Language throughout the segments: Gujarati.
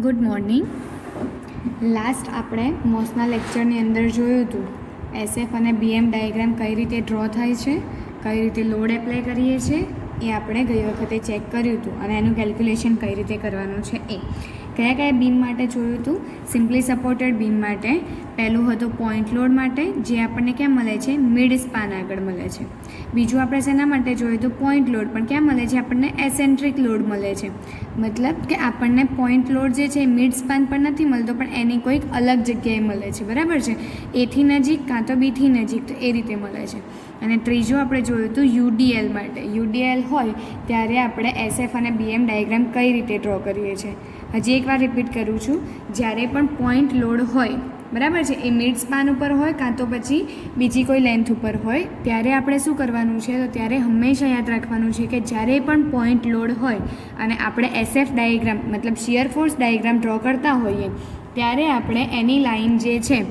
Good morning. લાસ્ટ આપણે મોસના લેક્ચરની અંદર જોયું હતું એસએફ અને બીએમ ડાયાગ્રામ કઈ રીતે ડ્રો થાય છે, કઈ રીતે લોડ એપ્લાય કરીએ છીએ એ આપણે ગઈ વખતે ચેક કર્યું હતું અને એનું કેલ્ક્યુલેશન કઈ રીતે કરવાનું છે એ. કયા કયા બીમ માટે જોયું હતું? સિમ્પલી સપોર્ટેડ બીમ માટે પહેલું હતું પોઈન્ટ લોડ માટે, જે આપણને ક્યાં મળે છે? મિડ સ્પાન આગળ મળે છે. બીજું આપણે શેના માટે જોયું હતું? પોઈન્ટ લોડ પણ ક્યાં મળે છે? આપણને એસેન્ટ્રિક લોડ મળે છે. મતલબ કે આપણને પોઈન્ટ લોડ જે છે મિડ સ્પાન પર નથી મળતો, પણ એની કોઈક અલગ જગ્યાએ મળે છે, બરાબર છે? એથી નજીક કાં તો બીથી નજીક, તો એ રીતે મળે છે. અને ત્રીજું આપણે જોયું હતું યુડીએલ માટે. યુડીએલ હોય ત્યારે આપણે એસએફ અને બીએમ ડાયાગ્રામ કઈ રીતે ડ્રો કરીએ છીએ. હજી એકવાર રિપીટ કરું છું, જ્યારે પણ પોઈન્ટ લોડ હોય, બરાબર છે, એ મિડ સ્પાન ઉપર હોય કાં તો પછી બીજી કોઈ લેન્થ ઉપર હોય, ત્યારે આપણે શું કરવાનું છે? તો ત્યારે હંમેશા યાદ રાખવાનું છે કે જ્યારે પણ પોઈન્ટ લોડ હોય અને આપણે એસએફ ડાયાગ્રામ મતલબ શિયર ફોર્સ ડાયાગ્રામ ડ્રો કરતા હોઈએ, ત્યારે આપણે એની લાઇન જે છે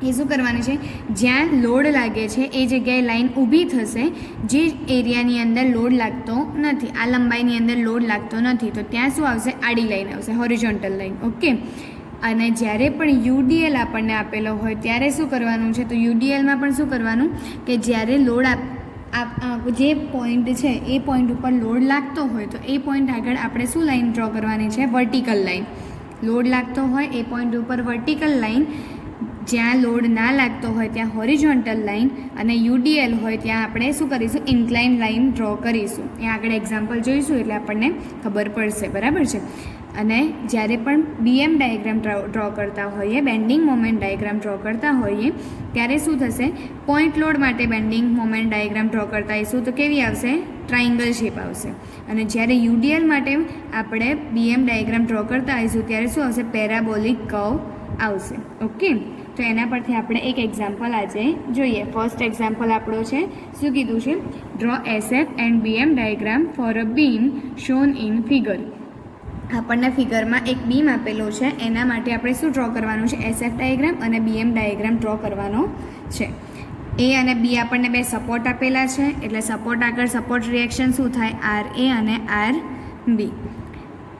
એ શું કરવાની છે? જ્યાં લોડ લાગે છે એ જગ્યાએ લાઈન ઊભી થશે. જે એરિયાની અંદર લોડ લાગતો નથી, આ લંબાઈની અંદર લોડ લાગતો નથી, તો ત્યાં શું આવશે? આડી લાઈન આવશે, હોરિઝોન્ટલ લાઈન. ઓકે. અને જ્યારે પણ યુડીએલ આપણને આપેલો હોય ત્યારે શું કરવાનું છે? તો યુડીએલમાં પણ શું કરવાનું કે જ્યારે લોડ જે પોઈન્ટ છે એ પોઈન્ટ ઉપર લોડ લાગતો હોય તો એ પોઈન્ટ આગળ આપણે શું લાઈન ડ્રો કરવાની છે? Vertical line. લોડ લાગતો હોય એ પોઈન્ટ ઉપર વર્ટિકલ લાઈન, જ્યાં લોડ ના લાગતો હોય ત્યાં હોરિઝોન્ટલ લાઈન, અને યુડીએલ હોય ત્યાં આપણે શું કરીશું? ઇન્ક્લાઇન લાઈન ડ્રો કરીશું. એ આગળ એક્ઝામ્પલ જોઈશું એટલે આપણને ખબર પડશે, બરાબર છે? અને જ્યારે પણ બીએમ ડાયાગ્રામ ડ્રો કરતા હોઈએ, બેન્ડિંગ મોમેન્ટ ડાયાગ્રામ ડ્રો કરતા હોઈએ, ત્યારે શું થશે? પોઈન્ટ લોડ માટે બેન્ડિંગ મોમેન્ટ ડાયાગ્રામ ડ્રો કરતા હોઈશું તો કેવી આવશે? ટ્રાયંગલ શેપ આવશે. અને જ્યારે યુડીએલ માટે આપણે બીએમ ડાયાગ્રામ ડ્રો કરતા હોઈશું ત્યારે શું આવશે? પેરાબોલિક કર્વ આવશે. ઓકે. તો એના પરથી આપણે એક એક્ઝામ્પલ આજે જોઈએ. ફર્સ્ટ એક્ઝામ્પલ આપણો છે, શું કીધું છે? Draw SF and BM diagram for a beam shown in figure. આપણને ફિગરમાં એક બીમ આપેલો છે, એના માટે આપણે શું ડ્રો કરવાનું છે? એસએફ ડાયાગ્રામ અને બીએમ ડાયાગ્રામ ડ્રો કરવાનો છે. એ અને બી આપણને બે સપોર્ટ આપેલા છે, એટલે સપોર્ટ આગળ સપોર્ટ રિએક્શન શું થાય? આર એ અને આર બી.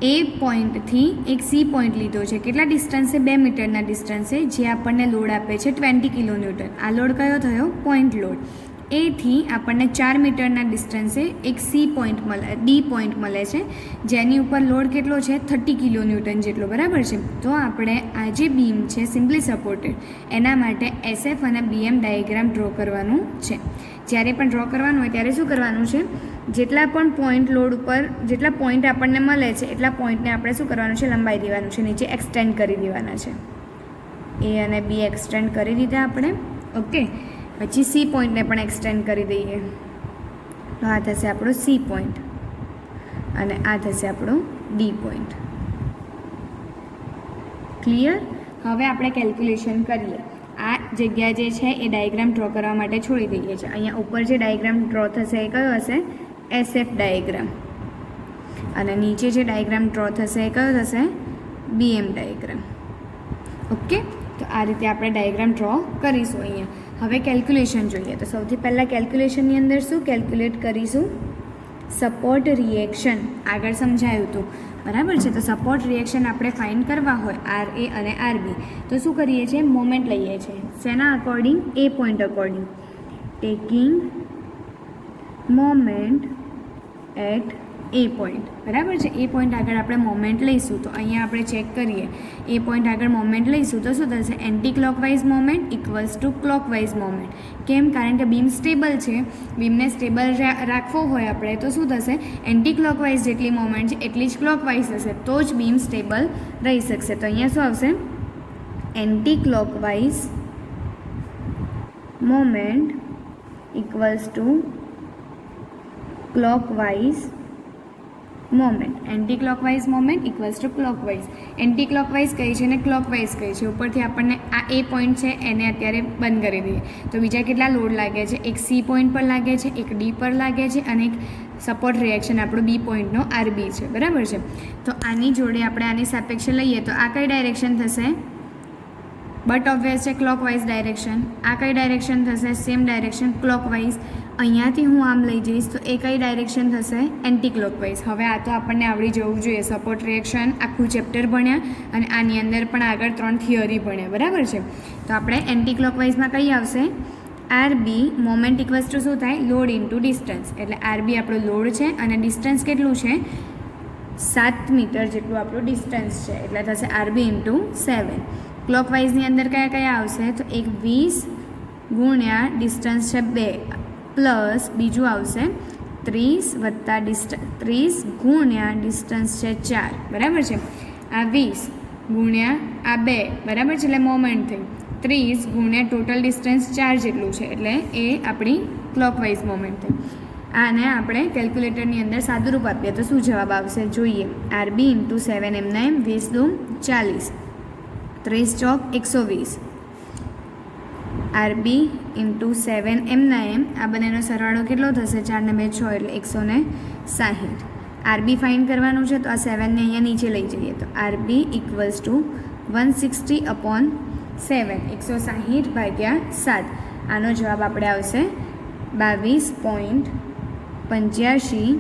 એ પોઈન્ટથી એક સી પોઈન્ટ લીધો છે. કેટલા ડિસ્ટન્સે? 2 મીટરના ડિસ્ટન્સે, જે આપણને લોડ આપે છે 20 કિલોન્યુટન. આ લોડ કયો થયો? Point load. એથી આપણને 4 મીટરના ડિસ્ટન્સે એક સી પોઈન્ટ મળે, ડી પોઈન્ટ મળે છે, જેની ઉપર લોડ કેટલો છે? 30 કિલોન્યુટન જેટલો, બરાબર છે? તો આપણે આ જે બીમ છે સિમ્પલી સપોર્ટેડ, એના માટે એસએફ અને બીએમ ડાયાગ્રામ ડ્રો કરવાનું છે. જ્યારે પણ ડ્રો કરવાનું હોય ત્યારે શું કરવાનું છે? જેટલા પણ પોઈન્ટ લોડ ઉપર જેટલા પોઈન્ટ આપણને મળે છે એટલા પોઈન્ટને આપણે શું કરવાનું છે? લંબાઈ દેવાનું છે, નીચે એક્સટેન્ડ કરી દેવાના છે. એ અને બી એક્સટેન્ડ કરી દીધા આપણે. ઓકે. પછી સી પોઈન્ટને પણ એક્સટેન્ડ કરી દઈએ. તો આ થશે આપણો સી પોઈન્ટ અને આ થશે આપણો ડી પોઈન્ટ. ક્લિયર? હવે આપણે કેલ્ક્યુલેશન કરીએ. આ જગ્યા જે છે એ ડાયાગ્રામ ડ્રો કરવા માટે છોડી દઈએ છીએ. અહીંયા ઉપર જે ડાયાગ્રામ ડ્રો થશે એ કયો હશે? SF diagram. અને નીચે જે ડાયાગ્રામ ડ્રો થશે એ કયો થશે? BM diagram. ઓકે. તો આ રીતે આપણે ડાયાગ્રામ ડ્રો કરીશું અહીંયા. હવે કેલ્ક્યુલેશન જોઈએ. તો સૌથી પહેલાં કેલ્ક્યુલેશનની અંદર શું કેલ્ક્યુલેટ કરીશું? Support reaction. આગળ સમજાયું હતું, બરાબર છે? તો સપોર્ટ રિએક્શન આપણે ફાઇન્ડ કરવા હોય, આર એ અને આર બી, તો શું કરીએ છીએ? મોમેન્ટ લઈએ છીએ. શેના according? A point according. Taking moment at A point, બરાબર છે? એ પોઈન્ટ આગળ આપણે મોમેન્ટ લઈશું. તો અહીંયા આપણે ચેક કરીએ. એ પોઈન્ટ આગળ મોમેન્ટ લઈશું તો શું થશે? Anticlockwise moment equals to clockwise moment. કેમ? કારણ કે બીમ સ્ટેબલ છે. બીમને સ્ટેબલ રાખવો હોય આપણે તો શું થશે? એન્ટી ક્લોકવાઇઝ જેટલી મોમેન્ટ છે એટલી જ ક્લોકવાઇઝ હશે, તો જ બીમ સ્ટેબલ રહી શકશે. તો અહીંયા શું આવશે? Anti clockwise moment equals to clockwise moment. Anticlockwise moment equals to clockwise. Anti clockwise કઈ છે ને ક્લોકવાઇઝ કઈ છે? ઉપરથી આપણને આ એ પોઈન્ટ છે એને અત્યારે બંધ કરી દઈએ. તો બીજા કેટલા લોડ લાગે છે? એક સી પોઈન્ટ પર લાગે છે, એક ડી પર લાગે છે, અને એક સપોર્ટ રિએક્શન આપણો બી પોઈન્ટનો આરબી છે, બરાબર છે? તો આની જોડે આપણે આની સાપેક્ષે લઈએ તો આ કઈ ડાયરેક્શન થશે? બટ ઓબ્વિયસ છે ક્લોકવાઇઝ ડાયરેક્શન. આ કઈ ડાયરેક્શન થશે? Same direction clockwise. અહીંયાથી હું આમ લઈ જઈશ તો એ કઈ ડાયરેક્શન થશે? Anti clockwise. હવે આ તો આપણને આવડી જવું જોઈએ. સપોર્ટ રિએક્શન આખું ચેપ્ટર ભણ્યા અને આની અંદર પણ આગળ 3 થિયરી ભણ્યા, બરાબર છે. તો આપણે એન્ટી ક્લોકવાઇઝમાં કઈ આવશે? આરબી મોમેન્ટ ઇક્વલ્સ ટુ શું થાય? Load into distance. એટલે આરબી આપણો લોડ છે અને ડિસ્ટન્સ કેટલું છે? 7 મીટર જેટલું આપણું ડિસ્ટન્સ છે, એટલે થશે આરબી ઇન્ટુ 7. ક્લોકવાઇઝની અંદર કયા કયા આવશે? તો એક 20 ગુણ્યા ડિસ્ટન્સ છે 2 પ્લસ બીજું આવશે 30 વત્તા 30 ગુણ્યા ડિસ્ટન્સ છે 4, બરાબર છે. આ 20 ગુણ્યા આ 2, બરાબર છે, એટલે મોમેન્ટ થઈ. 30 ગુણ્યા ટોટલ ડિસ્ટન્સ 4 જેટલું છે, એટલે એ આપણી ક્લોકવાઇઝ મોમેન્ટ થઈ. આને આપણે કેલ્ક્યુલેટરની અંદર સાદુરૂપ આપીએ તો શું જવાબ આવશે જોઈએ. આરબી ઇન્ટુ 7 એમના એમ 20 દુ 40, 30 ચોક 120. આરબી ઇન્ટુ 7 એમના એમ આ બંનેનો સરવાળો કેટલો થશે? 4 ને 2 6 એટલે 160. આરબી ફાઇન્ડ કરવાનું છે તો આ 7ને અહીંયા નીચે લઈ જઈએ તો આરબી ઇક્વલ્સ ટુ 160/7, 160/7. આનો જવાબ આપણે આવશે 22.85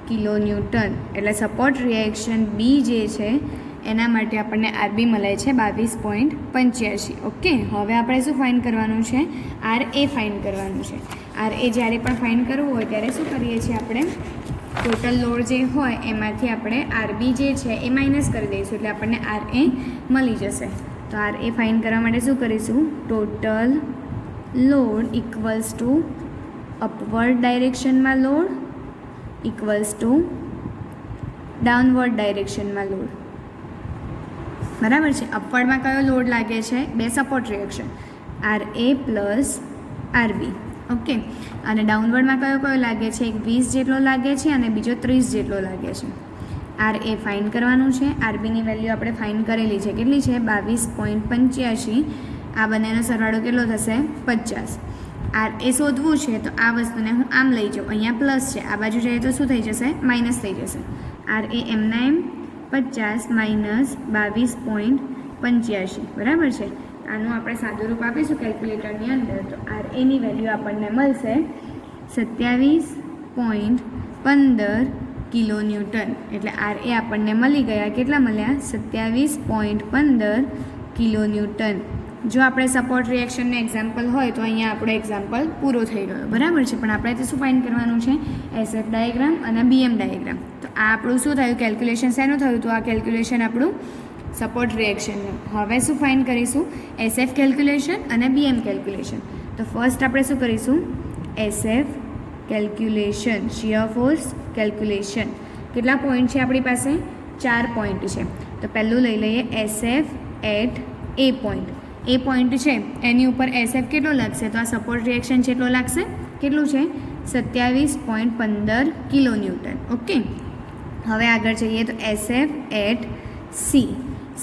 કિલોન્યૂટન. એટલે સપોર્ટ રિએક્શન બી જે છે એના માટે આપણને આરબી મળે છે 22.85. ઓકે, હવે આપણે શું ફાઇન્ડ કરવાનું છે? આર એ ફાઇન્ડ કરવાનું છે. આર એ જ્યારે પણ ફાઇન્ડ કરવું હોય ત્યારે શું કરીએ છીએ આપણે? ટોટલ લોડ જે હોય એમાંથી આપણે આરબી જે છે એ માઇનસ કરી દઈશું, એટલે આપણને આર એ મળી જશે. તો આર એ ફાઇન્ડ કરવા માટે શું કરીશું? Total load equals to upward ડાયરેક્શનમાં લોડ ઇક્વલ્સ ટુ ડાઉનવર્ડ ડાયરેક્શનમાં લોડ, બરાબર છે. અપવર્ડમાં કયો લોડ લાગે છે? 2 support reaction R A plus RB. Okay, અને ડાઉનવર્ડમાં કયો લાગે છે? એક 20 જેટલો લાગે છે અને બીજો 30 જેટલો લાગે છે. આર એ ફાઇન્ડ કરવાનું છે. આરબીની વેલ્યુ આપણે ફાઇન્ડ કરેલી છે. કેટલી છે? 22.85. આ બંનેનો સરવાળો કેટલો થશે? 50. આર એ શોધવું છે તો આ વસ્તુને હું આમ લઈ જાઉં, અહીંયા પ્લસ છે, આ બાજુ જઈએ તો શું થઈ જશે? માઇનસ થઈ જશે. આર એ એમના એમ 50 માઇનસ 22.85, બરાબર છે. આનું આપણે સાદુરૂપ આપીશું કેલ્ક્યુલેટરની અંદર તો આર એની વેલ્યુ આપણને મળશે 27.15 કિલોન્યૂટન. એટલે આર એ આપણને મળી ગયા. કેટલા મળ્યા? 27.15 કિલોન્યૂટન. જો આપણે સપોર્ટ રિએક્શનનું એક્ઝામ્પલ હોય તો અહીંયા આપણો એક્ઝામ્પલ પૂરો થઈ ગયો, બરાબર છે. પણ આપણે તે શું ફાઇન્ડ કરવાનું છે? એસએફ ડાયાગ્રામ અને બીએમ ડાયાગ્રામ. તો આ આપણું શું થયું? કેલ્ક્યુલેશન શેનું થયું? તો આ કેલ્ક્યુલેશન આપણું સપોર્ટ રિએક્શનનું. હવે શું ફાઇન્ડ કરીશું? એસએફ કેલ્ક્યુલેશન અને બીએમ કેલ્ક્યુલેશન. તો ફર્સ્ટ આપણે શું કરીશું? SF calculation, shear force calculation. કેટલા પોઈન્ટ છે આપણી પાસે? 4 પોઈન્ટ છે. તો પહેલું લઈ લઈએ SF at A point. A point છે એની ઉપર એસએફ કેટલો લાગશે? તો આ સપોર્ટ રિએક્શન જેટલો લાગશે. કેટલું છે? 27.15 કિલોન્યૂટન. ઓકે, હવે આગળ જઈએ તો SF at C.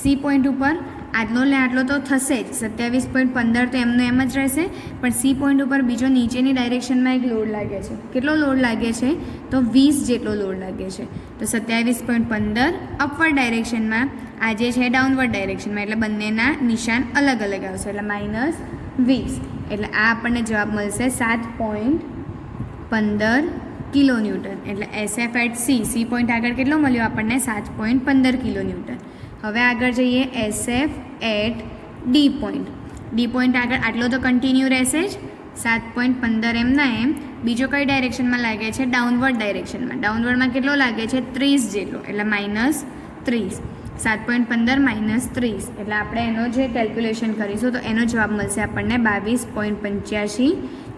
C point ઉપર આટલો લે આટલો તો થશે જ, 27.15 તો એમનો એમ જ રહેશે. પણ સી પોઈન્ટ ઉપર બીજો નીચેની ડાયરેક્શનમાં એક લોડ લાગે છે. કેટલો લોડ લાગે છે? તો 20 જેટલો લોડ લાગે છે. તો 27.15 અપવર્ડ ડાયરેક્શનમાં, આ જે છે ડાઉનવર્ડ ડાયરેક્શનમાં, એટલે બંનેના નિશાન અલગ અલગ આવશે, એટલે -20. એટલે આ આપણને જવાબ મળશે 7.15 કિલોન્યૂટન. એટલે એસએફ એટ સી પોઈન્ટ આગળ કેટલો મળ્યો આપણને? 7.15 કિલોન્યૂટન. હવે આગળ જઈએ SF at D point. D point આગળ આટલો તો કન્ટિન્યુ રહેશે જ, 7.15 એમના એમ. બીજો કઈ ડાયરેક્શનમાં લાગે છે? ડાઉનવર્ડ ડાયરેક્શનમાં. ડાઉનવર્ડમાં કેટલો લાગે છે? 30 જેટલો, એટલે -30. 7.15 -30, એટલે આપણે એનો જે કેલ્ક્યુલેશન કરીશું તો એનો જવાબ મળશે આપણને 22.85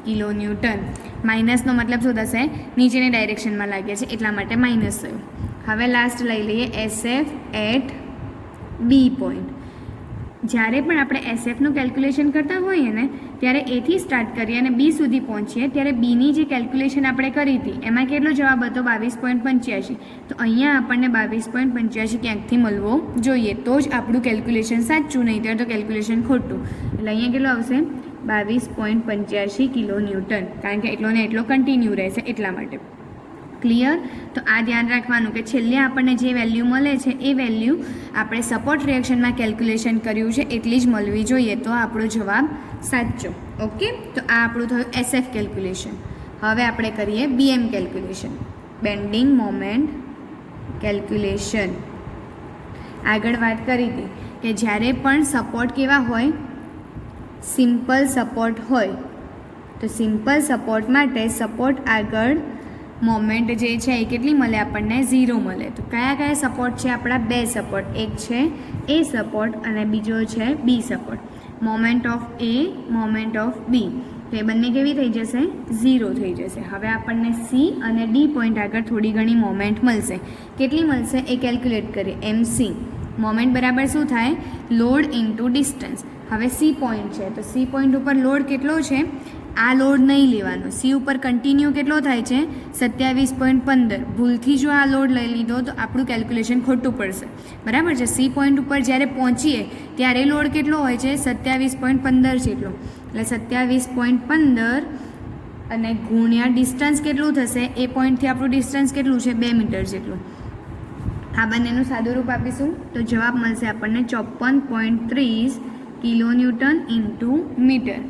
કિલોન્યૂટન. માઇનસનો મતલબ શું થશે? નીચેની ડાયરેક્શનમાં લાગે છે એટલા માટે માઇનસ થયું. હવે લાસ્ટ લઈ લઈએ એસએફ એટ બી પોઈન્ટ. જ્યારે પણ આપણે એસએફનું કેલ્ક્યુલેશન કરતા હોઈએ ને ત્યારે એથી સ્ટાર્ટ કરીએ અને બી સુધી પહોંચીએ ત્યારે બીની જે કેલ્ક્યુલેશન આપણે કરી હતી એમાં કેટલો જવાબ હતો? 22.85. તો અહીંયા આપણને 22.85 ક્યાંકથી મળવો જોઈએ તો જ આપણું કેલ્ક્યુલેશન સાચું, નહીં ત્યારે તો કેલ્ક્યુલેશન ખોટું. એટલે અહીંયા કેટલો આવશે? 22.85 કિલોન્યૂટન, કારણ કે એટલો ને એટલો કન્ટિન્યુ રહેશે એટલા માટે. ક્લિયર? તો આ ધ્યાન રાખવાનું કે છેલ્લે આપણને જે વેલ્યુ મળે છે એ વેલ્યુ આપણે સપોર્ટ રિએક્શનમાં કેલ્ક્યુલેશન કર્યું છે એટલી જ મળવી જોઈએ, તો આપણો જવાબ સાચો. ઓકે, તો આ આપણું થયું SF કેલ્ક્યુલેશન. હવે આપણે કરીએ BM calculation, bending moment calculation. આગળ વાત કરી હતી કે જ્યારે પણ સપોર્ટ કેવા હોય, સિમ્પલ સપોર્ટ હોય, તો સિમ્પલ સપોર્ટ માટે સપોર્ટ આગળ મોમેન્ટ જે છે એ કેટલી મળે આપણને? 0 મળે. તો કયા કયા સપોર્ટ છે આપણા? 2 સપોર્ટ, એક છે A સપોર્ટ અને બીજો છે B support. Moment of A, moment of B, તો એ બંને કેવી થઈ જશે? 0 થઈ જશે. હવે આપણને C અને D પોઈન્ટ આગળ થોડી ઘણી મોમેન્ટ મળશે. કેટલી મળશે એ કેલ્ક્યુલેટ કરીએ. MC મોમેન્ટ બરાબર શું થાય? Load into distance. હવે C પોઈન્ટ છે, તો C પોઈન્ટ ઉપર લોડ કેટલો છે? આ લોડ નહીં લેવાનો. C ઉપર કન્ટિન્યુ કેટલો થાય છે? 27.15. ભૂલથી જો આ લોડ લઈ લીધો તો આપણું કેલ્ક્યુલેશન ખોટું પડશે. બરાબર છે? C પોઈન્ટ ઉપર જ્યારે પહોંચીએ ત્યારે લોડ કેટલો હોય છે? 27.15 જેટલો. એટલે 27.15 અને ગુણ્યા ડિસ્ટન્સ કેટલું થશે? એ પોઈન્ટથી આપણું ડિસ્ટન્સ કેટલું છે? 2 મીટર જેટલું. આ બંનેનું સાદું રૂપ આપીશું તો જવાબ મળશે આપણને 54.30 કિલોન્યુટન ઇન્ટુ મીટર.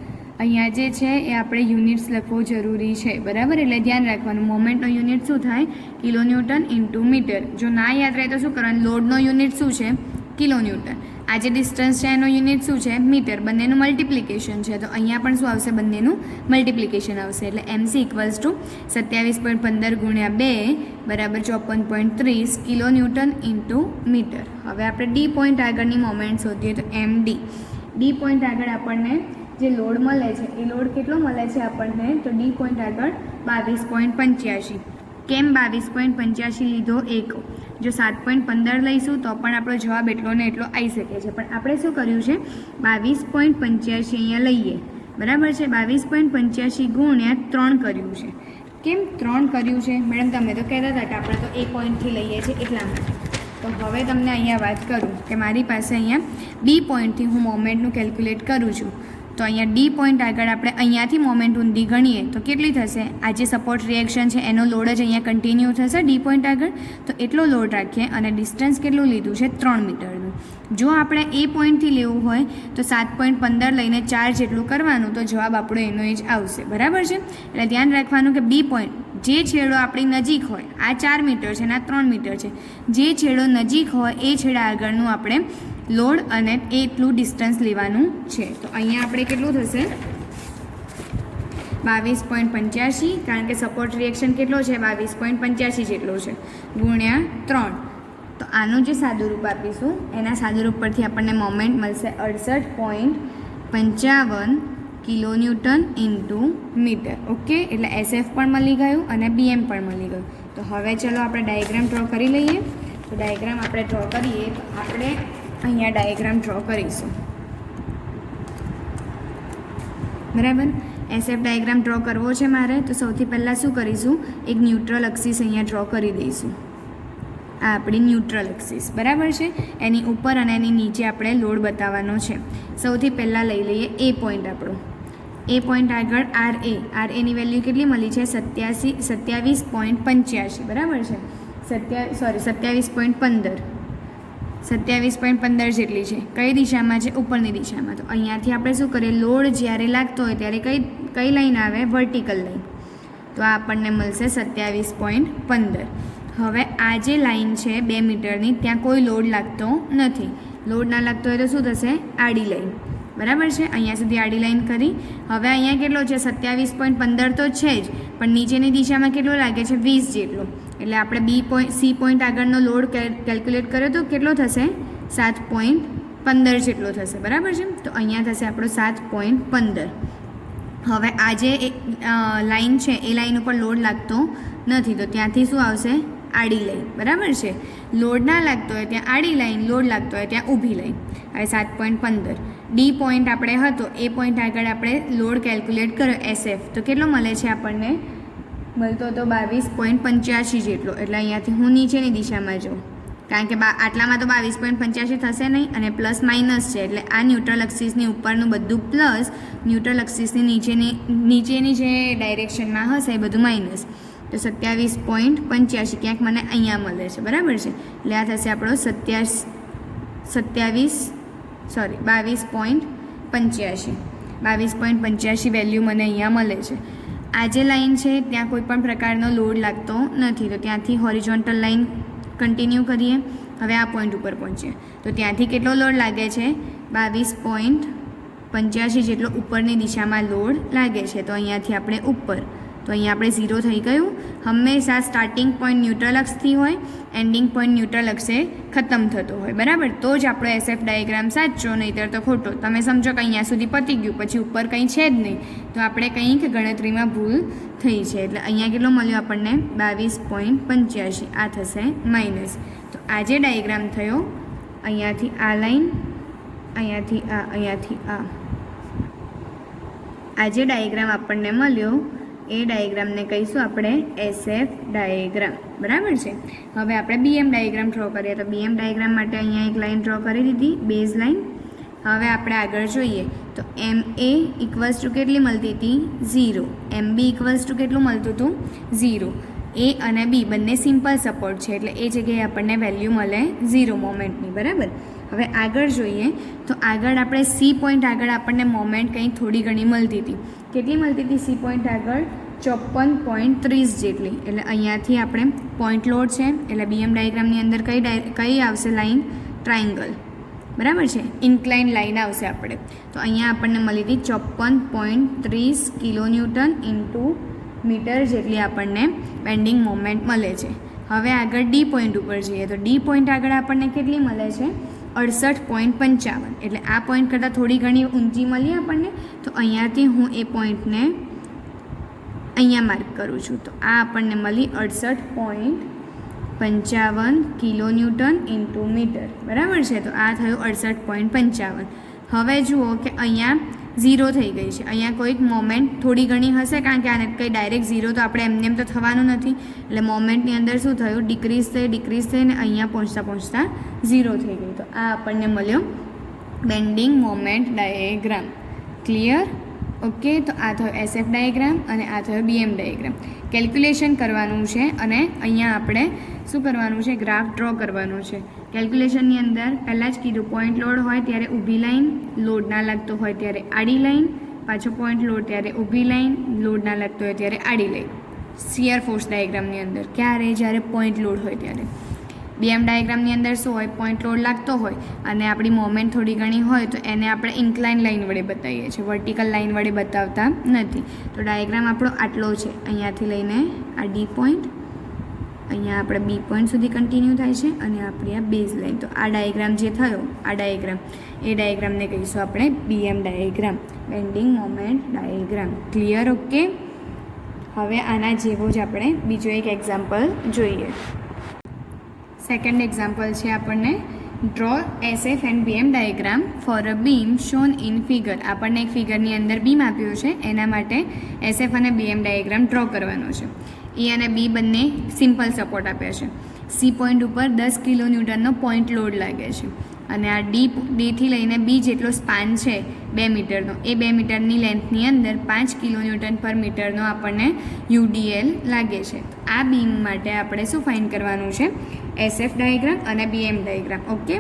અહીંયા જે છે એ આપણે યુનિટ્સ લખવું જરૂરી છે. બરાબર? એટલે ધ્યાન રાખવાનું, મોમેન્ટનો યુનિટ શું થાય? Kilonewton into metre. જો ના યાદ રહે તો શું કરવાનું? લોડનો યુનિટ શું છે? કિલોન્યુટન. આ જે ડિસ્ટન્સ છે એનો યુનિટ શું છે? મીટર. બંનેનું મલ્ટિપ્લિકેશન છે, તો અહીંયા પણ શું આવશે? બંનેનું મલ્ટિપ્લિકેશન આવશે. એટલે MC ઇક્વલ્સ ટુ 27.15 ગુણ્યા 2 બરાબર 54.30 કિલોન્યુટન ઇન્ટુ મીટર. હવે આપણે D પોઈન્ટ આગળની મોમેન્ટ શોધીએ તો MD. D પોઈન્ટ આગળ આપણને જે લોડ મળે છે એ લોડ કેટલો મળે છે આપણને? તો D પોઈન્ટ આગળ 22.85. કેમ 22.85 લીધો? 1. જો 7.15 લઈશું તો પણ આપણો જવાબ એટલો ને એટલો આવી શકે છે, પણ આપણે શું કર્યું છે? 22.85 અહીંયા લઈએ. બરાબર છે? 22.85 ગુણ્યા 3 કર્યું છે. કેમ 3 કર્યું છે? મેડમ તમે તો કહેતા હતા કે આપણે તો એ પોઈન્ટથી લઈએ છીએ એટલા માટે. તો હવે તમને અહીંયા વાત કરું કે મારી પાસે અહીંયા B પોઈન્ટથી હું મોમેન્ટનું કેલ્ક્યુલેટ કરું છું. તો અહીંયા D પોઈન્ટ આગળ આપણે અહીંયાથી મોમેન્ટ ઊંધી ગણીએ તો કેટલી થશે? આ જે સપોર્ટ રિએક્શન છે એનો લોડ જ અહીંયા કન્ટિન્યુ થશે D પોઈન્ટ આગળ, તો એટલો લોડ રાખીએ અને ડિસ્ટન્સ કેટલું લીધું છે? 3 મીટરનું. જો આપણે એ પોઈન્ટથી લેવું હોય તો 7.15 લઈને 4 જેટલું કરવાનું, તો જવાબ આપણો એનો જ આવશે. બરાબર છે? એટલે ધ્યાન રાખવાનું કે B પોઈન્ટ જે છેડો આપણી નજીક હોય, આ 4 મીટર છે અને આ 3 મીટર છે, જે છેડો નજીક હોય એ છેડા આગળનું આપણે લોડ અને એટલું ડિસ્ટન્સ લેવાનું છે. તો અહીંયા આપણે કેટલું થશે? 22.85, કારણ કે સપોર્ટ રિએક્શન કેટલો છે? 22.85 જેટલો છે, ગુણ્યા 3. તો આનું જે સાદું રૂપ આપીશું એના સાદું રૂપ પરથી આપણને મોમેન્ટ મળશે 68.55 કિલોન્યુટન ઇન્ટુ મીટર. ઓકે, એટલે SF પણ મળી ગયું અને BM પણ મળી ગયું. તો હવે ચલો આપણે ડાયાગ્રામ ડ્રો કરી લઈએ. તો ડાયાગ્રામ આપણે ડ્રો કરીએ તો આપણે અહીંયા ડાયાગ્રામ ડ્રો કરીશું. બરાબર? SF ડાયાગ્રામ ડ્રો કરવો છે મારે, તો સૌથી પહેલાં શું કરીશું? એક ન્યુટ્રલ એક્સિસ અહીંયા ડ્રો કરી દઈશું. આ આપણી ન્યુટ્રલ એક્સિસ. બરાબર છે? એની ઉપર અને એની નીચે આપણે લોડ બતાવવાનો છે. સૌથી પહેલાં લઈ લઈએ એ પોઈન્ટ આપણો. એ પોઈન્ટ આગળ RAની વેલ્યુ કેટલી મળી છે? 27.85. બરાબર છે? 27.15 જેટલી છે. કઈ દિશામાં છે? ઉપરની દિશામાં. તો અહીંયાથી આપણે શું કરીએ? લોડ જ્યારે લાગતો હોય ત્યારે કઈ લાઈન આવે? Vertical line. તો આ આપણને મળશે 27.15. હવે આ જે લાઈન છે 2 મીટરની, ત્યાં કોઈ લોડ લાગતો નથી. લોડ ના લાગતો હોય તો શું થશે? આડી લાઈન. બરાબર છે? અહીંયા સુધી આડી લાઈન કરી. હવે અહીંયા કેટલો છે? 27.15 તો છે જ, પણ નીચેની દિશામાં કેટલો લાગે છે? 20 જેટલો. એટલે આપણે C પોઈન્ટ આગળનો લોડ કેલ્ક્યુલેટ કર્યો તો કેટલો થશે? 7.15 જેટલો થશે. બરાબર છે? તો અહીંયા થશે આપણો 7.15. હવે આ જે લાઈન છે એ લાઈન ઉપર લોડ લાગતો નથી, તો ત્યાંથી શું આવશે? આડી લાઈન. બરાબર છે? લોડ ના લાગતો હોય ત્યાં આડી લાઈન, લોડ લાગતો હોય ત્યાં ઊભી લાઈન. હવે 7.15 D પોઈન્ટ આપણે હતો, એ પોઈન્ટ આગળ આપણે લોડ કેલ્ક્યુલેટ કર્યો SF, તો કેટલો મળે છે આપણને? મળતો તો 22.85 જેટલો. એટલે અહીંયાથી હું નીચેની દિશામાં જાઉં, કારણ કે આટલામાં તો 22.85 થશે નહીં અને પ્લસ માઇનસ છે, એટલે આ ન્યુટ્રલ એક્સિસની ઉપરનું બધું પ્લસ, ન્યુટ્રલ એક્સિસની નીચેની જે ડાયરેક્શનમાં હશે એ બધું માઇનસ. તો 27.85 ક્યાંક મને અહીંયા મળે છે, બરાબર છે. એટલે આ થશે આપણો 22.85 વેલ્યુ મને અહીંયા મળે છે. આ જે લાઈન છે ત્યાં કોઈ પણ પ્રકારનો લોડ લાગતો નથી, તો ત્યાંથી હોરિઝોન્ટલ લાઈન કન્ટિન્યુ કરીએ. હવે આ પોઈન્ટ ઉપર પહોંચીએ તો ત્યાંથી કેટલો લોડ લાગે છે? 22.85 જેટલો ઉપરની દિશામાં લોડ લાગે છે. તો અહીંયાથી આપણે ઉપર, તો અહીંયા આપણે 0 થઈ ગયું. હંમેશા સ્ટાર્ટિંગ પોઈન્ટ ન્યુટ્રલ અક્ષથી હોય, એન્ડિંગ પોઈન્ટ ન્યુટ્રલ અક્ષે ખતમ થતો હોય, બરાબર. તો જ આપણો SF ડાયાગ્રામ સાચો, નહીંતર તો ખોટો. તમે સમજો કે અહીંયા સુધી પતી ગયું, પછી ઉપર કંઈ છે જ નહીં, તો આપણે કંઈક ગણતરીમાં ભૂલ થઈ છે. એટલે અહીંયા કેટલો મળ્યો આપણને? 22.85. આ થશે માઇનસ. તો આ જે ડાયાગ્રામ થયો, અહીંયાથી આ લાઈન, અહીંયાથી આ જે ડાયાગ્રામ આપણને મળ્યો એ ડાયાગ્રામને કહીશું આપણે SF ડાયાગ્રામ, બરાબર છે. હવે આપણે BM ડાયાગ્રામ ડ્રો કરીએ. તો BM ડાયાગ્રામ માટે અહીંયા એક લાઈન ડ્રો કરી દીધી, બેઝ લાઈન. હવે આપણે આગળ જોઈએ તો MA ઇક્વલ્સ ટુ કેટલી મળતી હતી? 0. MB ઇક્વલ્સ ટુ કેટલું મળતું હતું? 0. A અને B બંને સિમ્પલ સપોર્ટ છે, એટલે એ જગ્યાએ આપણને વેલ્યુ મળે 0 મોમેન્ટની, બરાબર. હવે આગળ જોઈએ તો આગળ આપણે C પોઈન્ટ આગળ આપણને મોમેન્ટ કંઈ થોડી ઘણી મળતી હતી. કેટલી મળતી હતી C પોઈન્ટ આગળ? 54.30 જેટલી. એટલે અહીંયાથી આપણે પોઈન્ટ લોડ છે, એટલે BM ડાયાગ્રામની અંદર કઈ આવશે લાઈન? ટ્રાયંગલ, બરાબર છે. ઇન્ક્લાઇન લાઈન આવશે આપણે. તો અહીંયા આપણને મળી હતી 54.30 કિલોન્યુટન ઇન્ટુ મીટર જેટલી આપણને બેન્ડિંગ મોમેન્ટ મળે છે. હવે આગળ D પોઈન્ટ ઉપર જઈએ તો D પોઈન્ટ આગળ આપણને કેટલી મળે છે? 68.55. એટલે આ પોઈન્ટ કરતાં થોડી ઘણી ઊંચી મળી આપણને. તો અહીંયાથી હું એ પોઈન્ટને અહીંયા માર્ક કરું છું. તો આ આપણને મળી 68.55 કિલોન્યુટન ઇન્ટુ મીટર, બરાબર છે. તો આ થયું 68.55. હવે જુઓ કે અહીંયા 0 થઈ ગઈ છે. અહીંયા કોઈક મોમેન્ટ થોડી ઘણી હશે, કારણ કે આને કંઈ ડાયરેક્ટ 0 તો આપણે એમને એમ તો થવાનું નથી. એટલે મોમેન્ટની અંદર શું થયું? ડિક્રીઝ થઈ ને અહીંયા પહોંચતા 0 થઈ ગઈ. તો આ આપણને મળ્યો bending moment diagram. Clear? Okay. તો આ થયો SF ડાયાગ્રામ અને આ થયો BM ડાયાગ્રામ. કેલ્ક્યુલેશન કરવાનું છે અને અહીંયા આપણે શું કરવાનું છે? ગ્રાફ ડ્રો કરવાનો છે. કેલ્ક્યુલેશનની અંદર પહેલાં જ કીધું, પોઈન્ટ લોડ હોય ત્યારે ઊભી લાઈન, લોડ ના લાગતો હોય ત્યારે આડી લાઈન, પાછો પોઈન્ટ લોડ ત્યારે ઊભી લાઈન, લોડ ના લાગતો હોય ત્યારે આડી લાઈન. શિયર ફોર્સ ડાયાગ્રામની અંદર ક્યારે? જ્યારે પોઈન્ટ લોડ હોય ત્યારે. BM ડાયાગ્રામની અંદર શું હોય? પોઈન્ટ લોડ લાગતો હોય અને આપણી મોમેન્ટ થોડી ઘણી હોય તો એને આપણે ઇન્ક્લાઇન લાઈન વડે બતાવીએ છીએ, વર્ટિકલ લાઈન વડે બતાવતા નથી. તો ડાયાગ્રામ આપણો આટલો છે, અહીંયાથી લઈને આ D પોઈન્ટ, અહીંયા આપણે B પોઈન્ટ સુધી કન્ટિન્યુ થાય છે અને આપણી આ બેઝ લાઈન. તો આ ડાયાગ્રામ જે થયો, આ ડાયાગ્રામ, એ ડાયાગ્રામને કહીશું આપણે BM diagram, bending moment diagram. Clear? Okay. હવે આના જેવો જ આપણે બીજો એક એક્ઝામ્પલ જોઈએ. સેકન્ડ એક્ઝામ્પલ છે આપણને draw SF and BM diagram for a beam shown in figure. આપણને એક ફિગરની અંદર બીમ આપ્યું છે, એના માટે SF અને BM ડાયાગ્રામ ડ્રો કરવાનો છે. E અને B બંને સિમ્પલ સપોર્ટ આપ્યા છે. C પોઈન્ટ ઉપર 10 કિલોન્યુટનનો પોઈન્ટ લોડ લાગે છે અને આ Dથી લઈને B જેટલો સ્પાન છે 2 મીટરનો, એ 2 મીટરની લેન્થની અંદર 5 કિલોન્યુટન પર મીટરનો આપણને UDL લાગે છે. આ બીમ માટે આપણે શું ફાઇન્ડ કરવાનું છે? SF ડાયાગ્રામ અને BM ડાયાગ્રામ. ઓકે.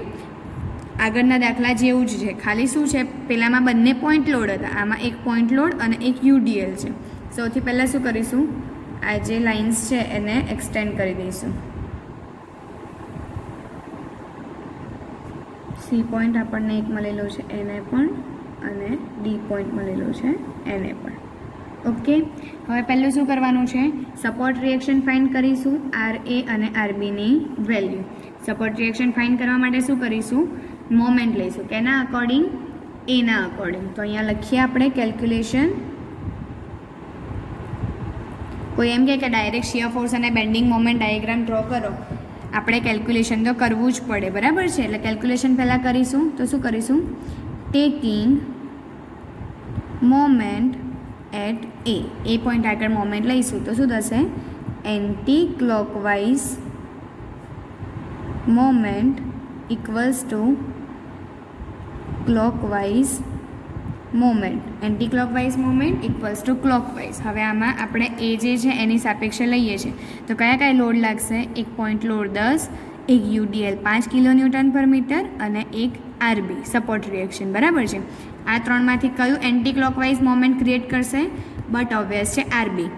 આગળના દાખલા જેવું જ છે, ખાલી શું છે? પહેલાંમાં બંને પોઈન્ટ લોડ હતા, આમાં એક પોઈન્ટ લોડ અને એક UDL છે. સૌથી પહેલાં શું કરીશું? આ જે લાઇન્સ છે એને એક્સટેન્ડ કરી દઈશું. C પોઈન્ટ આપણને એક મળેલો છે, એને પણ, અને D પોઈન્ટ મળેલો છે, એને પણ. ઓકે. હવે પહેલું શું કરવાનું છે? સપોર્ટ રિએક્શન ફાઇન્ડ કરીશું, RA અને RBની વેલ્યુ. સપોર્ટ રિએક્શન ફાઇન્ડ કરવા માટે શું કરીશું? મોમેન્ટ લઈશું. કેના અકોર્ડિંગ? એના અકોર્ડિંગ. તો અહીંયા લખીએ આપણે કેલ્ક્યુલેશન. કોઈ એમ કે ડાયરેક્ટ શિયર ફોર્સ અને બેન્ડિંગ મોમેન્ટ ડાયાગ્રામ ડ્રો કરો, આપણે કેલ્ક્યુલેશન તો કરવું જ પડે, બરાબર છે. એટલે કેલ્ક્યુલેશન પહેલાં કરીશું. તો શું કરીશું? Taking moment at A point આગળ મોમેન્ટ લઈશું તો શું થશે? Anticlockwise moment equals to clockwise moment, anticlockwise moment equals to clockwise. હવે આમાં આપણે એ જે છે એની સાપેક્ષે લઈએ છીએ તો કયા કયા લોડ લાગશે? એક પોઈન્ટ લોડ 10, એક યુડીએલ 5 કિલોન્યુટન પર મીટર અને એક આરબી સપોર્ટ રિએક્શન. બરાબર છે. આ ત્રણમાંથી કયું એન્ટી ક્લોકવાઇઝ મોમેન્ટ ક્રિએટ કરશે? બટ ઓબ્વિયસ છે આરબી.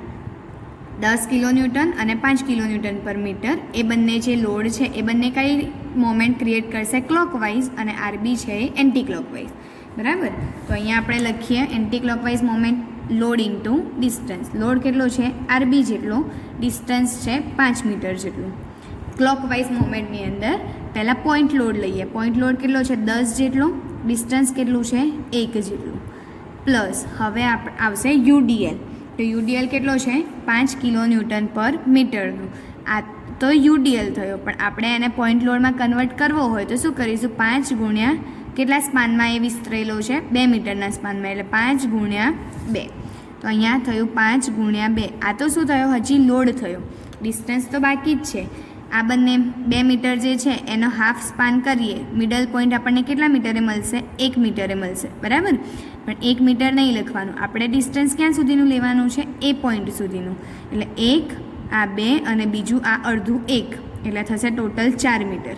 10 કિલોન્યુટન અને 5 કિલોન્યુટન પર મીટર એ બંને જે લોડ છે એ બંને કઈ મોમેન્ટ ક્રિએટ કરશે? ક્લોકવાઇઝ. અને આરબી છે એ એન્ટી ક્લોકવાઇઝ. બરાબર. તો અહીંયા આપણે લખીએ anti clockwise moment load into distance. Load કેટલો છે? આરબી જેટલો. ડિસ્ટન્સ છે 5 મીટર જેટલું. ક્લોકવાઇઝ મોમેન્ટની અંદર પહેલાં પોઈન્ટ લોડ લઈએ. પોઈન્ટ લોડ કેટલો છે? 10 જેટલો. ડિસ્ટન્સ કેટલું છે? 1 જેટલું. પ્લસ હવે આવશે યુડીએલ. તો યુડીએલ કેટલો છે? 5 કિલોન્યુટન પર મીટરનું. આ તો યુડીએલ થયો, પણ આપણે એને પોઈન્ટ લોડમાં કન્વર્ટ કરવો હોય તો શું કરીશું? 5 ગુણ્યા કેટલા સ્પાનમાં એ વિસ્તરેલો છે? 2 મીટરના સ્પાનમાં, એટલે 5 ગુણ્યા 2. તો અહીંયા થયું 5 ગુણ્યા 2. આ તો શું થયો? હજી લોડ થયો. ડિસ્ટન્સ તો બાકી જ છે. આ બંને 2 મીટર જે છે એનો હાફ સ્પાન કરીએ, મિડલ પોઈન્ટ આપણને કેટલા મીટરે મળશે? 1 મીટરે મળશે. બરાબર. પણ 1 મીટર નહીં લખવાનું, આપણે ડિસ્ટન્સ ક્યાં સુધીનું લેવાનું છે? એ પોઈન્ટ સુધીનું. એટલે 1, આ 2 અને બીજું આ અડધું 1, એટલે થશે ટોટલ 4 મીટર.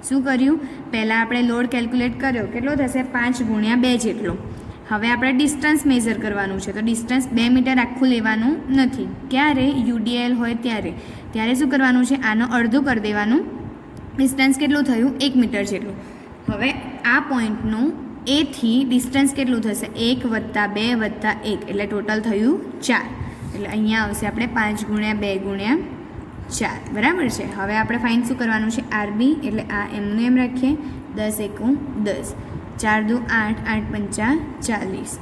શું કર્યું? પહેલાં આપણે લોડ કેલ્ક્યુલેટ કર્યો, કેટલો થશે? 5 ગુણ્યા 2 જેટલો. હવે આપણે ડિસ્ટન્સ મેઝર કરવાનું છે, તો ડિસ્ટન્સ 2 મીટર આખું લેવાનું નથી. ક્યારે? યુડીએલ હોય ત્યારે શું કરવાનું છે? આનો અડધું કરી દેવાનું. ડિસ્ટન્સ કેટલું થયું? 1 મીટર જેટલું. હવે આ પોઈન્ટનું એથી ડિસ્ટન્સ કેટલું થશે? 1 વત્તા 2 વત્તા 1, એટલે ટોટલ થયું 4. એટલે અહીંયા આવશે આપણે 5 ગુણ્યા 2 ગુણ્યા 4. બરાબર છે. હવે આપણે ફાઇન શું કરવાનું છે? આરબી. એટલે આ એમનું એમ રાખીએ. 10 એકું 10, 4 દુ 8, 8 પંચા 40.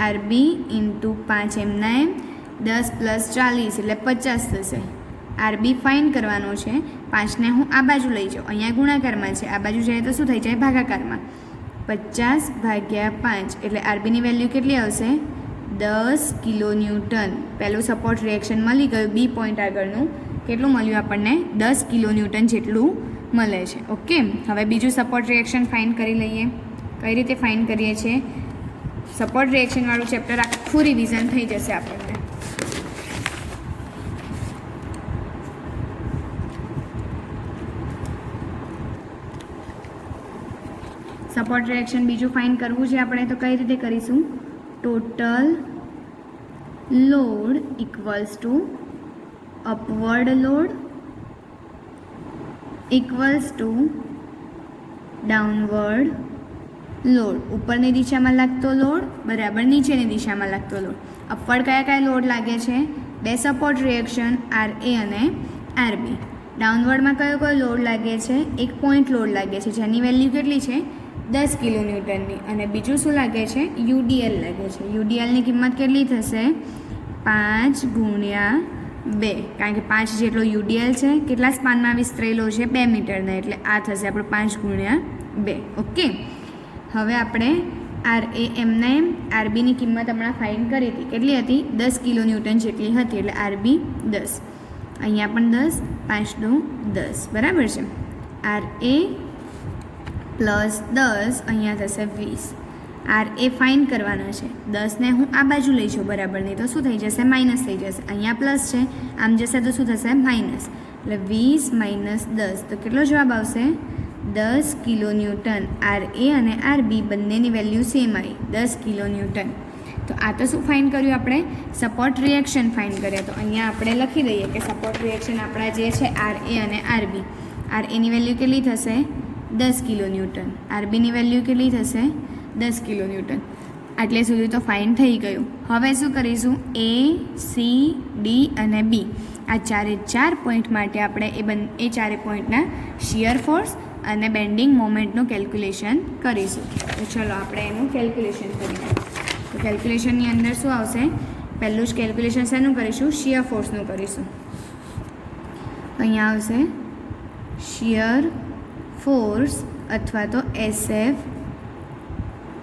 આરબી ઇન્ટુ 5 એમના એમ, 10 પ્લસ 40 એટલે 50 થશે. આરબી ફાઇન કરવાનો છે. 5ને હું આ બાજુ લઈ જાઉં, અહીંયા ગુણાકારમાં છે, આ બાજુ જાય તો શું થઈ જાય? ભાગાકારમાં. 50 ભાગ્યા 5 એટલે આરબીની વેલ્યુ કેટલી આવશે? 10 કિલોન્યુટન. પહેલું સપોર્ટ રિએક્શન મળી ગયું બી પોઈન્ટ આગળનું. કેટલું મળ્યું આપણને? 10 કિલોન્યુટન જેટલું મળે છે. ઓકે. હવે બીજું સપોર્ટ રિએક્શન ફાઇન કરી લઈએ. કઈ રીતે ફાઇન કરીએ છીએ? સપોર્ટ રિએક્શનવાળું ચેપ્ટર આખું રિવિઝન થઈ જશે આપણને. સપોર્ટ રિએક્શન બીજું ફાઇન કરવું છે આપણે, તો કઈ રીતે કરીશું? Total load equals to upward load equals to downward load. ઉપરની દિશામાં લાગતો લોડ બરાબર નીચેની દિશામાં લાગતો લોડ. અપવર્ડ કયા લોડ લાગે છે? 2 સપોર્ટ રિએક્શન આર એ અને આરબી. ડાઉનવર્ડમાં કયો લોડ લાગે છે? એક પોઈન્ટ લોડ લાગે છે, જેની વેલ્યુ કેટલી છે? 10 કિલોન્યુટનની. અને બીજું શું લાગે છે? યુડીએલ લાગે છે. યુડીએલની કિંમત કેટલી થશે? 5 ગુણ્યા 2, કારણ કે 5 જેટલો યુડીએલ છે. કેટલા સ્પાનમાં વિસ્તરેલો છે? 2 મીટરના, એટલે આ થશે આપણો 5 ગુણ્યા 2. ઓકે. હવે આપણે આર એ એમના એમ, આરબીની કિંમત હમણાં ફાઇન કરી હતી. કેટલી હતી? 10 કિલોન્યુટન જેટલી હતી, એટલે આરબી 10. અહીંયા પણ 10, 5 દુ 10. બરાબર છે. આર એ પ્લસ 10 અહીંયા થશે 20. આર એ ફાઇન કરવાના છે. 10ને હું આ બાજુ લઈ જાઉં બરાબર, નહીં તો શું થઈ જશે? માઇનસ થઈ જશે. અહીંયા પ્લસ છે, આમ જશે તો શું થશે? માઇનસ. એટલે 20 માઇનસ 10, તો કેટલો જવાબ આવશે? 10 કિલોન્યુટન. આર એ અને આરબી બંનેની વેલ્યુ સેમ આવી, 10 કિલોન્યુટન. તો આ તો શું ફાઇન કર્યું આપણે? સપોર્ટ રિએક્શન ફાઇન કર્યા. તો અહીંયા આપણે લખી દઈએ કે સપોર્ટ રિએક્શન આપણા જે છે આર એ અને આરબી. આર એની વેલ્યુ કેટલી થશે? 10 કિલોન્યુટન. આરબીની વેલ્યુ કેટલી થશે? 10 કિલોન્યુટન. આટલે સુધી તો ફાઇન થઈ ગયું. હવે શું કરીશું? એ, સી, ડી અને બી આ 4 પોઈન્ટ માટે આપણે એ 4 પોઈન્ટના શિયર ફોર્સ અને બેન્ડિંગ મોમેન્ટનું કેલ્ક્યુલેશન કરીશું. તો ચલો આપણે એનું કેલ્ક્યુલેશન કરીએ. તો કેલ્ક્યુલેશનની અંદર શું આવશે? પહેલું જ કેલ્ક્યુલેશન શેનું કરીશું? શિયર ફોર્સનું કરીશું. અહીંયા આવશે શિયર ફોર્સ અથવા તો એસએફ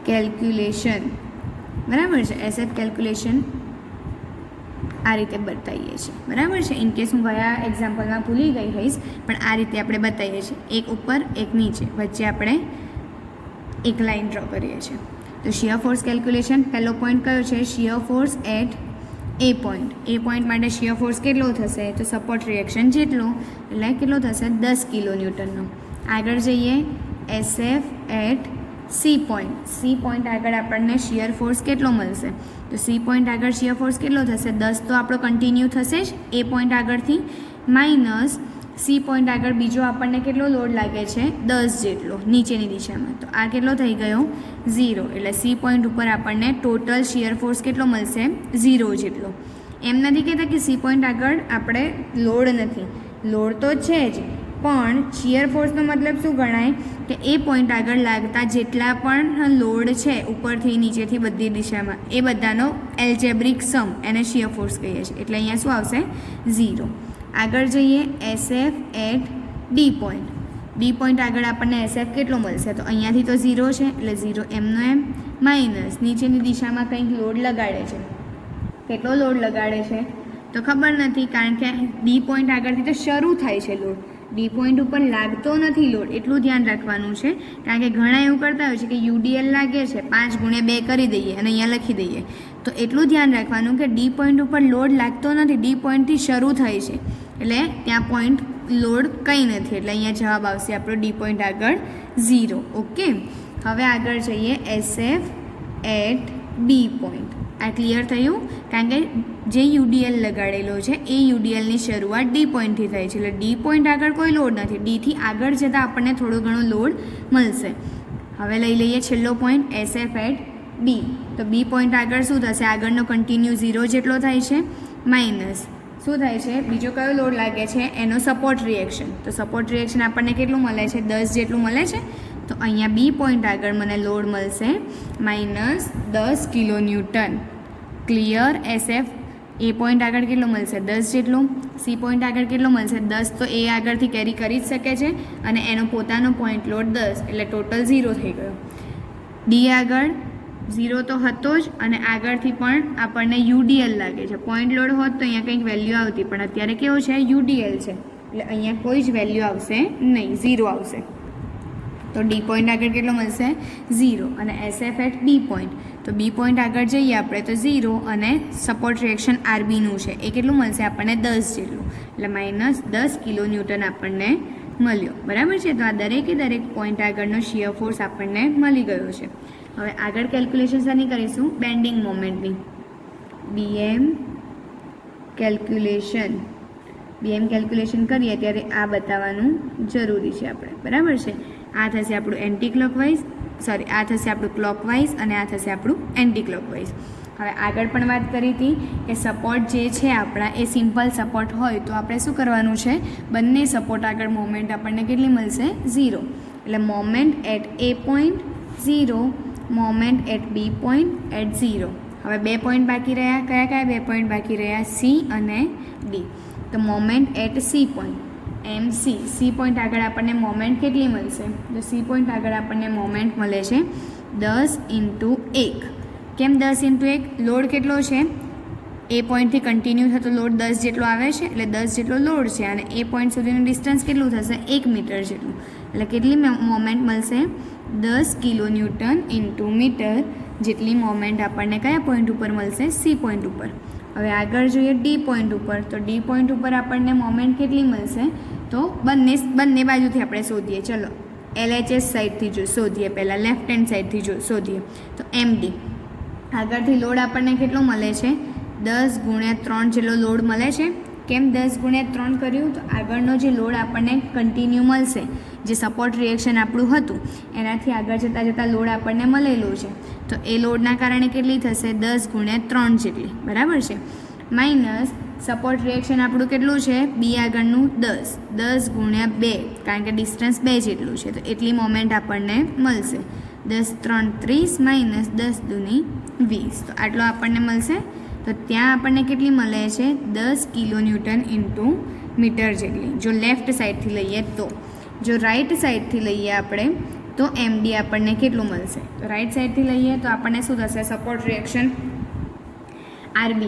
કેલ્ક્યુલેશન. બરાબર છે. એસએફ કેલ્ક્યુલેશન આ રીતે બતાવીએ છીએ. બરાબર છે. ઇનકેસ હું ગયા એક્ઝામ્પલમાં ભૂલી ગઈ હોઈશ, પણ આ રીતે આપણે બતાવીએ છીએ. એક ઉપર એક નીચે, વચ્ચે આપણે એક લાઈન ડ્રો કરીએ છીએ. તો શિયર ફોર્સ કેલ્ક્યુલેશન પહેલો પોઈન્ટ કયો છે, shear force at A point માટે શિયર ફોર્સ કેટલો થશે, તો સપોર્ટ રિએક્શન જેટલો, એટલે કેટલો થશે 10 કિલો ન્યૂટનનો. આગળ જઈએ SF એટ સી પોઈન્ટ આગળ આપણને શિયર ફોર્સ કેટલો મળશે, તો સી પોઈન્ટ આગળ શિયર ફોર્સ કેટલો થશે, 10 તો આપણો કન્ટિન્યુ થશે જ એ પોઈન્ટ આગળથી, માઇનસ સી પોઈન્ટ આગળ બીજો આપણને કેટલો લોડ લાગે છે, 10 જેટલો નીચેની દિશામાં, તો આ કેટલો થઈ ગયો 0. એટલે સી પોઈન્ટ ઉપર આપણને ટોટલ શિયર ફોર્સ કેટલો મળશે, 0 જેટલો. એમ નથી કહેતા કે સી પોઈન્ટ આગળ આપણે લોડ નથી, લોડ તો છે જ, પણ શિયર ફોર્સનો મતલબ શું ગણાય કે એ પોઈન્ટ આગળ લાગતા જેટલા પણ લોડ છે ઉપરથી નીચેથી બધી દિશામાં, એ બધાનો એલ્જેબ્રિક સમ એને શિયર ફોર્સ કહીએ છીએ. એટલે અહીંયા શું આવશે 0. આગળ જઈએ SF એટ ડી પોઈન્ટ આગળ આપણને SF કેટલો મળશે, તો અહીંયાથી તો 0 છે એટલે 0 એમનો એમ, માઇનસ નીચેની દિશામાં કંઈક લોડ લગાડે છે. કેટલો લોડ લગાડે છે તો ખબર નથી, કારણ કે ડી પોઈન્ટ આગળથી તો શરૂ થાય છે લોડ, ડી પોઈન્ટ ઉપર લાગતો નથી લોડ, એટલું ધ્યાન રાખવાનું છે. કારણ કે ઘણા એવું કરતા હોય છે કે UDL લાગે છે 5×2 કરી દઈએ અને અહીંયા લખી દઈએ, તો એટલું ધ્યાન રાખવાનું કે ડી પોઈન્ટ ઉપર લોડ લાગતો નથી, ડી પોઈન્ટથી શરૂ થાય છે, એટલે ત્યાં પોઈન્ટ લોડ કંઈ નથી, એટલે અહીંયા જવાબ આવશે આપણો ડી પોઈન્ટ આગળ 0. ઓકે, હવે આગળ જઈએ SF એટ બી પોઈન્ટ. આ ક્લિયર થયું, કારણ કે જે UDL લગાડેલો છે એ UDLની શરૂઆત ડી પોઈન્ટથી થાય છે, એટલે ડી પોઈન્ટ આગળ કોઈ લોડ નથી, ડીથી આગળ જતાં આપણને થોડો ઘણો લોડ મળશે. હવે લઈ લઈએ છેલ્લો પોઈન્ટ SF એટ બી. તો બી પોઈન્ટ આગળ શું થશે, આગળનો કન્ટિન્યુ 0 જેટલો થાય છે, માઇનસ શું થાય છે, બીજો કયો લોડ લાગે છે, એનો સપોર્ટ રિએક્શન. તો સપોર્ટ રિએક્શન આપણને કેટલું મળે છે, 10 જેટલું મળે છે. તો અહીંયા બી પોઈન્ટ આગળ મને લોડ મળશે -10 કિલો ન્યૂટન. ક્લિયર. SF એ પોઈન્ટ આગળ કેટલો મળશે, 10 જેટલું. સી પોઈન્ટ આગળ કેટલો મળશે, 10 તો એ આગળથી કેરી કરી જ શકે છે, અને એનો પોતાનો પોઈન્ટ લોડ 10, એટલે ટોટલ 0 થઈ ગયો. ડી આગળ 0 તો હતો જ, અને આગળથી પણ આપણને UDL લાગે છે. પોઈન્ટ લોડ હોત તો અહીંયા કંઈક વેલ્યુ આવતી, પણ અત્યારે કેવું છે, UDL છે, એટલે અહીંયા કોઈ જ વેલ્યુ આવશે નહીં, 0 આવશે. તો ડી પોઈન્ટ આગળ કેટલો મળશે, 0. અને SF એટ બી પોઈન્ટ, તો બી પોઈન્ટ આગળ જઈએ આપણે તો 0, અને સપોર્ટ રિએક્શન RBનું છે એ કેટલું મળશે આપણને 10 જેટલું, એટલે -10 કિલો ન્યૂટન આપણને મળ્યો. બરાબર છે. તો આ દરેક પોઈન્ટ આગળનો શિયર ફોર્સ આપણને મળી ગયો છે. હવે આગળ કેલ્ક્યુલેશન શાની કરીશું, બેન્ડિંગ મોમેન્ટની. BM કેલ્ક્યુલેશન કરીએ ત્યારે આ બતાવવાનું જરૂરી છે આપણે. બરાબર છે. આ થશે આપણું આ થશે આપણું ક્લોકવાઇઝ, અને આ થશે આપણું એન્ટી ક્લોકવાઇઝ. હવે આગળ પણ વાત કરી હતી કે સપોર્ટ જે છે આપણા એ સિમ્પલ સપોર્ટ હોય તો આપણે શું કરવાનું છે, બંને સપોર્ટ આગળ મોમેન્ટ આપણને કેટલી મળશે, 0. એટલે moment at A point 0, moment at B point at 0. હવે 2 પોઈન્ટ બાકી રહ્યા, કયા 2 પોઈન્ટ બાકી રહ્યા, સી અને ડી. તો moment at C point, C point આગળ આપણને મોમેન્ટ કેટલી મળશે, તો સી પોઈન્ટ આગળ આપણને મોમેન્ટ મળે છે 10 × 1. કેમ 10 × 1, લોડ કેટલો છે, એ પોઈન્ટથી કન્ટિન્યુ થતો લોડ 10 જેટલો આવે છે, એટલે 10 જેટલો લોડ છે, અને એ પોઈન્ટ સુધીનું ડિસ્ટન્સ કેટલું થશે, 1 મીટર જેટલું. એટલે કેટલી મોમેન્ટ મળશે, 10 કિલો ન્યૂટન × મીટર જેટલી મોમેન્ટ આપણને કયા પોઈન્ટ ઉપર મળશે, સી પોઈન્ટ ઉપર. હવે આગળ જોઈએ ડી પોઈન્ટ ઉપર. તો ડી પોઈન્ટ ઉપર આપણને મોમેન્ટ કેટલી મળશે, તો બંને બાજુથી આપણે શોધીએ. ચલો LHS સાઈડથી શોધીએ, પહેલાં લેફ્ટ હેન્ડ સાઈડથી શોધીએ. તો MD આગળથી લોડ આપણને કેટલો મળે છે, 10×3 જેટલો લોડ મળે છે. કેમ 10×3 કર્યું, તો આગળનો જે લોડ આપણને કન્ટિન્યુ મળશે, જે સપોર્ટ રિએક્શન આપણું હતું એનાથી આગળ જતાં લોડ આપણને મળેલું છે, તો એ લોડના કારણે કેટલી થશે, 10×3 જેટલી. બરાબર છે. માઇનસ સપોર્ટ રિએક્શન આપણું કેટલું છે, બી આગળનું 10×2, કારણ કે ડિસ્ટન્સ 2 જેટલું છે, તો એટલી મોમેન્ટ આપણને મળશે. 10×3 = 30, -10×2 = 20. તો આટલો આપણને મળશે. તો ત્યાં આપણને કેટલી મળે છે, 10 કિલો ન્યૂટન × મીટર જેટલી, જો લેફ્ટ સાઈડથી લઈએ તો. જો રાઈટ સાઈડથી લઈએ આપણે તો MD આપણને કેટલું મળશે, તો રાઈટ સાઈડથી લઈએ તો આપણને શું થશે, સપોર્ટ રિએક્શન RB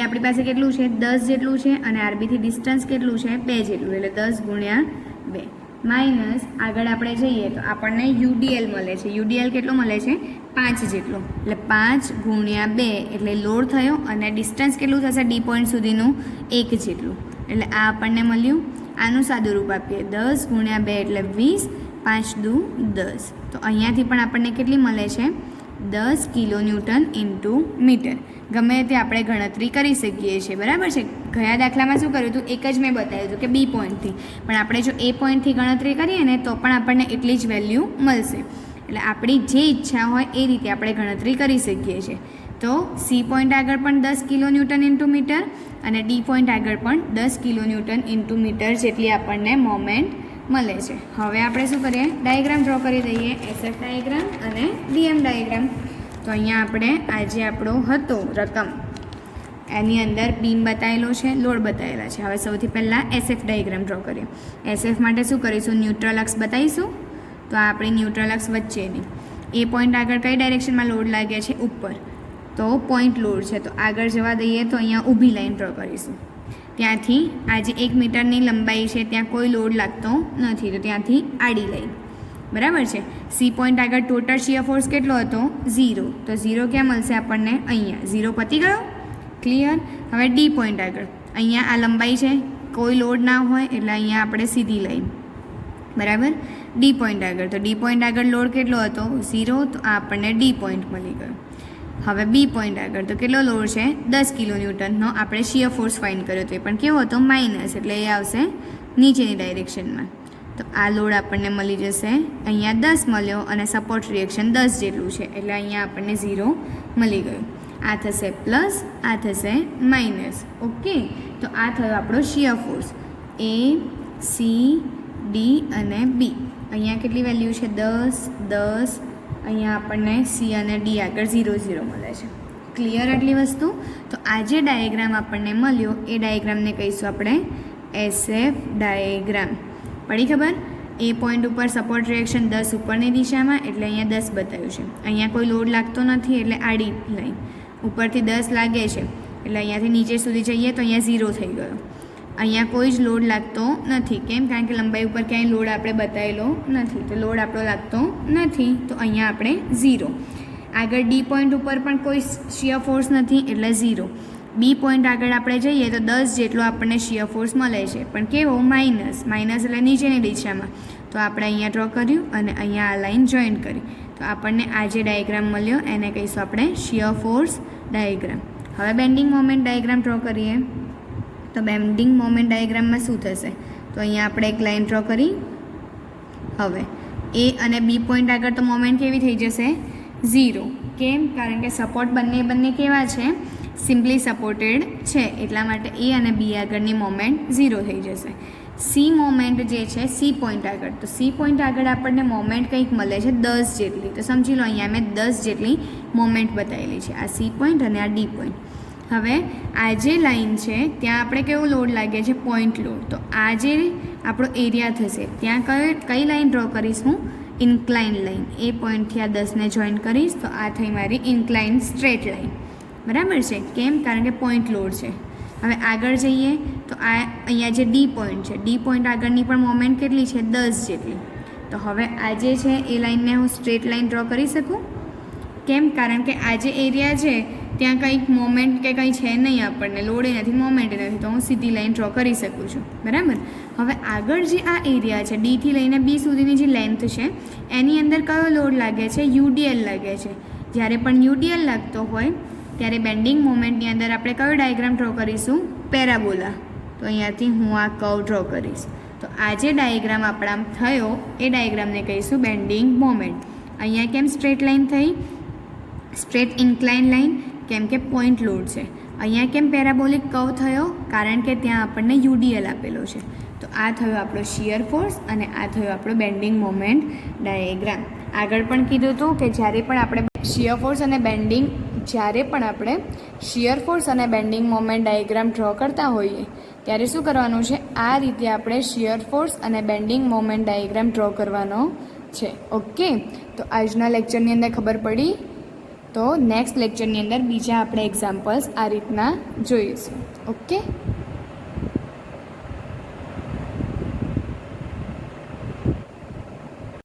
આપણી પાસે કેટલું છે, 10 જેટલું છે, અને RBથી ડિસ્ટન્સ કેટલું છે, 2 જેટલું, એટલે 10×2. માઇનસ આગળ આપણે જઈએ તો આપણને યુડીએલ મળે છે. યુડીએલ કેટલો મળે છે? 5 જેટલો. એટલે 5 ગુણ્યા 2 એટલે લોડ થયો અને ડિસ્ટન્સ કેટલું થશે ડી પોઈન્ટ સુધીનું? 1 જેટલું. એટલે આ આપણને મળ્યું. આનું સાદું રૂપ આપીએ 10 ગુણ્યા 2 એટલે 20, 5 દુ 10. તો અહીંયાથી પણ આપણને કેટલી મળે છે? 10 કિલોન્યુટન ઇન્ટુ મીટર. ગમે તે આપણે ગણતરી કરી શકીએ છીએ, બરાબર છે. ગયા દાખલામાં શું કર્યું હતું? એક જ મેં બતાવ્યું હતું કે બી પોઈન્ટથી, પણ આપણે જો એ પોઈન્ટથી ગણતરી કરીએ ને તો પણ આપણને એટલી જ વેલ્યુ મળશે. એટલે આપણી જે ઈચ્છા હોય એ રીતે આપણે ગણતરી કરી શકીએ છીએ. તો સી પોઈન્ટ આગળ પણ 10 કિલોન્યુટન ઇન્ટુ મીટર અને ડી પોઈન્ટ આગળ પણ 10 કિલોન્યુટન ઇન્ટુ મીટર જેટલી આપણને મોમેન્ટ મળે છે. હવે આપણે શું કરીએ? ડાયાગ્રામ ડ્રો કરી દઈએ, એસએફ ડાયાગ્રામ અને ડીએમ ડાયાગ્રામ. તો અહીંયા આપણે આજે આપણો હતો રકમ, એની અંદર બીમ બતાવેલો છે, લોડ બતાવેલા છે. હવે સૌથી પહેલાં એસએફ ડાયાગ્રામ ડ્રો કરીએ. એસએફ માટે શું કરીશું? ન્યુટ્રલ અક્ષ બતાવીશું. તો આ આપણી ન્યુટ્રલ અક્ષ વચ્ચેની. એ પોઈન્ટ આગળ કઈ ડાયરેક્શનમાં લોડ લાગે છે? ઉપર. તો પોઈન્ટ લોડ છે, તો આગળ જવા દઈએ તો અહીંયા ઊભી લાઈન ડ્રો કરીશું. ત્યાંથી આ જે 1 મીટરની લંબાઈ છે ત્યાં કોઈ લોડ લાગતો નથી, તો ત્યાંથી આડી લાઈન, બરાબર છે. સી પોઈન્ટ આગળ ટોટલ શીયર ફોર્સ કેટલો હતો? 0. તો 0 ક્યાં મળશે આપણને? અહીંયા. 0 પતી ગયો, ક્લિયર. હવે ડી પોઈન્ટ આગળ અહીંયા આ લંબાઈ છે, કોઈ લોડ ના હોય એટલે અહીંયા આપણે સીધી લાઈન, બરાબર. ડી પોઈન્ટ આગળ, તો ડી પોઈન્ટ આગળ લોડ કેટલો હતો? 0. તો આ આપણને ડી પોઈન્ટ મળી ગયો. હવે બી પોઈન્ટ આગળ તો કેટલો લોડ છે? 10 કિલોન્યુટનનો આપણે શીયર ફોર્સ ફાઇન્ડ કર્યો હતો, એ પણ કેવો હતો? માઇનસ, એટલે એ આવશે નીચેની ડાયરેક્શનમાં. તો આ લોડ આપણને મળી જશે. અહીંયા 10 મળ્યો અને સપોર્ટ રિએક્શન 10 જેટલું છે, એટલે અહીંયા આપણને 0 મળી ગયું. આ થશે પ્લસ, આ થશે માઇનસ. ઓકે, તો આ થયો આપણો શીયર ફોર્સ. એ, સી, ડી અને બી. અહીંયા કેટલી વેલ્યુ છે? 10, 10. અહીંયા આપણને સી અને ડી આગળ 0, 0 મળે છે. ક્લિયર આટલી વસ્તુ? તો આ જે ડાયાગ્રામ આપણને મળ્યો એ ડાયાગ્રામને કહીશું આપણે એસએફ ડાયાગ્રામ. પડી ખબર? એ પોઈન્ટ ઉપર સપોર્ટ રિએક્શન 10 ઉપરની દિશામાં, એટલે અહીંયા 10 બતાવ્યું છે. અહીંયા કોઈ લોડ લાગતો નથી એટલે આડી લાઈન. ઉપરથી 10 લાગે છે એટલે અહીંયાથી નીચે સુધી જઈએ તો અહીંયા 0 થઈ ગયો. અહીંયા કોઈ જ લોડ લાગતો નથી. કેમ? કારણ કે લંબાઈ ઉપર ક્યાંય લોડ આપણે બતાવેલો નથી, તો લોડ આપણો લાગતો નથી, તો અહીંયા આપણે 0. આગળ ડી પોઈન્ટ ઉપર પણ કોઈ શીયર ફોર્સ નથી એટલે 0. બી પોઈન્ટ આગળ આપણે જઈએ તો 10 જેટલો આપણને શીયર ફોર્સ મળે છે, પણ કેવો? માઇનસ. માઇનસ એટલે નીચેની દિશામાં. તો આપણે અહીંયા ડ્રો કર્યું અને અહીંયા આ લાઈન જોઈન્ટ કરી. તો આપણને આ જે ડાયાગ્રામ મળ્યો એને કહીશું આપણે શીયર ફોર્સ ડાયાગ્રામ. હવે બેન્ડિંગ મોમેન્ટ ડાયાગ્રામ ડ્રો કરીએ. તો બેન્ડિંગ મોમેન્ટ ડાયાગ્રામમાં શું થશે? તો અહીંયા આપણે એક લાઈન ડ્રો કરી. હવે એ અને બી પોઈન્ટ આગળ તો મોમેન્ટ કેવી થઈ જશે? 0. કેમ? કારણ કે સપોર્ટ બંને કેવા છે? સિમ્પલી સપોર્ટેડ છે, એટલા માટે એ અને બી આગળની મોમેન્ટ 0 થઈ જશે. સી મોમેન્ટ જે છે સી પોઈન્ટ આગળ, તો સી પોઈન્ટ આગળ આપણને મોમેન્ટ કંઈક મળે છે 10 જેટલી. તો સમજી લો અહીંયા મેં 10 જેટલી મોમેન્ટ બતાવેલી છે. આ સી પોઈન્ટ અને આ ડી પોઈન્ટ. હવે આ જે લાઈન છે ત્યાં આપણે કેવો લોડ લાગે છે? Point load. તો આ જે આપણો એરિયા થશે ત્યાં કઈ લાઈન ડ્રો કરીશું? Incline line. એ પોઈન્ટથી આ 10ને જોઈન કરીશ તો આ થઈ મારી ઇન્ક્લાઇન સ્ટ્રેટ લાઈન, બરાબર છે. કેમ? કારણ કે પોઈન્ટ લોડ છે. હવે આગળ જઈએ તો આ અહીંયા જે ડી પોઈન્ટ છે, ડી પોઈન્ટ આગળની પણ મોમેન્ટ કેટલી છે? 10 જેટલી. તો હવે આ જે છે એ લાઈનને હું સ્ટ્રેટ લાઈન ડ્રો કરી શકું. કેમ? કારણ કે આ જે એરિયા છે ત્યાં કંઈક મોમેન્ટ કે કંઈ છે નહીં, આપણને લોડે નથી, મોમેન્ટ નથી, તો હું સીધી લાઈન ડ્રો કરી શકું છું, બરાબર. હવે આગળ જે આ એરિયા છે ડીથી લઈને બી સુધીની જે લેન્થ છે એની અંદર કયો લોડ લાગે છે? યુડીએલ લાગે છે. જ્યારે પણ યુડીએલ લાગતો હોય ત્યારે બેન્ડિંગ મોમેન્ટની અંદર આપણે કયો ડાયાગ્રામ ડ્રો કરીશું? પેરાબોલા. તો અહીંયાથી હું આ કર્વ ડ્રો કરીશ. તો આ જે ડાયાગ્રામ આપણા થયો એ ડાયાગ્રામને કહીશું બેન્ડિંગ મોમેન્ટ. અહીંયા કેમ સ્ટ્રેટ લાઈન થઈ? સ્ટ્રેટ ઇન્ક્લાઇન લાઈન, કેમ કે પોઈન્ટ લોડ છે. અહીંયા કેમ પેરાબોલિક કર્વ થયો? કારણ કે ત્યાં આપણને યુડીએલ આપેલો છે. તો આ થયો આપણો શિયર ફોર્સ અને આ થયો આપણો બેન્ડિંગ મોમેન્ટ ડાયાગ્રામ. આગળ પણ કીધું હતું કે જ્યારે પણ આપણે શિયર ફોર્સ અને બેન્ડિંગ મોમેન્ટ ડાયાગ્રામ ડ્રો કરતા હોઈએ ત્યારે શું કરવાનું છે? આ રીતે આપણે શિયર ફોર્સ અને બેન્ડિંગ મોમેન્ટ ડાયાગ્રામ ડ્રો કરવાનો છે. ઓકે, તો આજના લેક્ચરની અંદર ખબર પડી. તો નેક્સ્ટ લેક્ચરની અંદર બીજા આપણે એક્ઝામ્પલ્સ આ રીતના જોઈશું. ઓકે.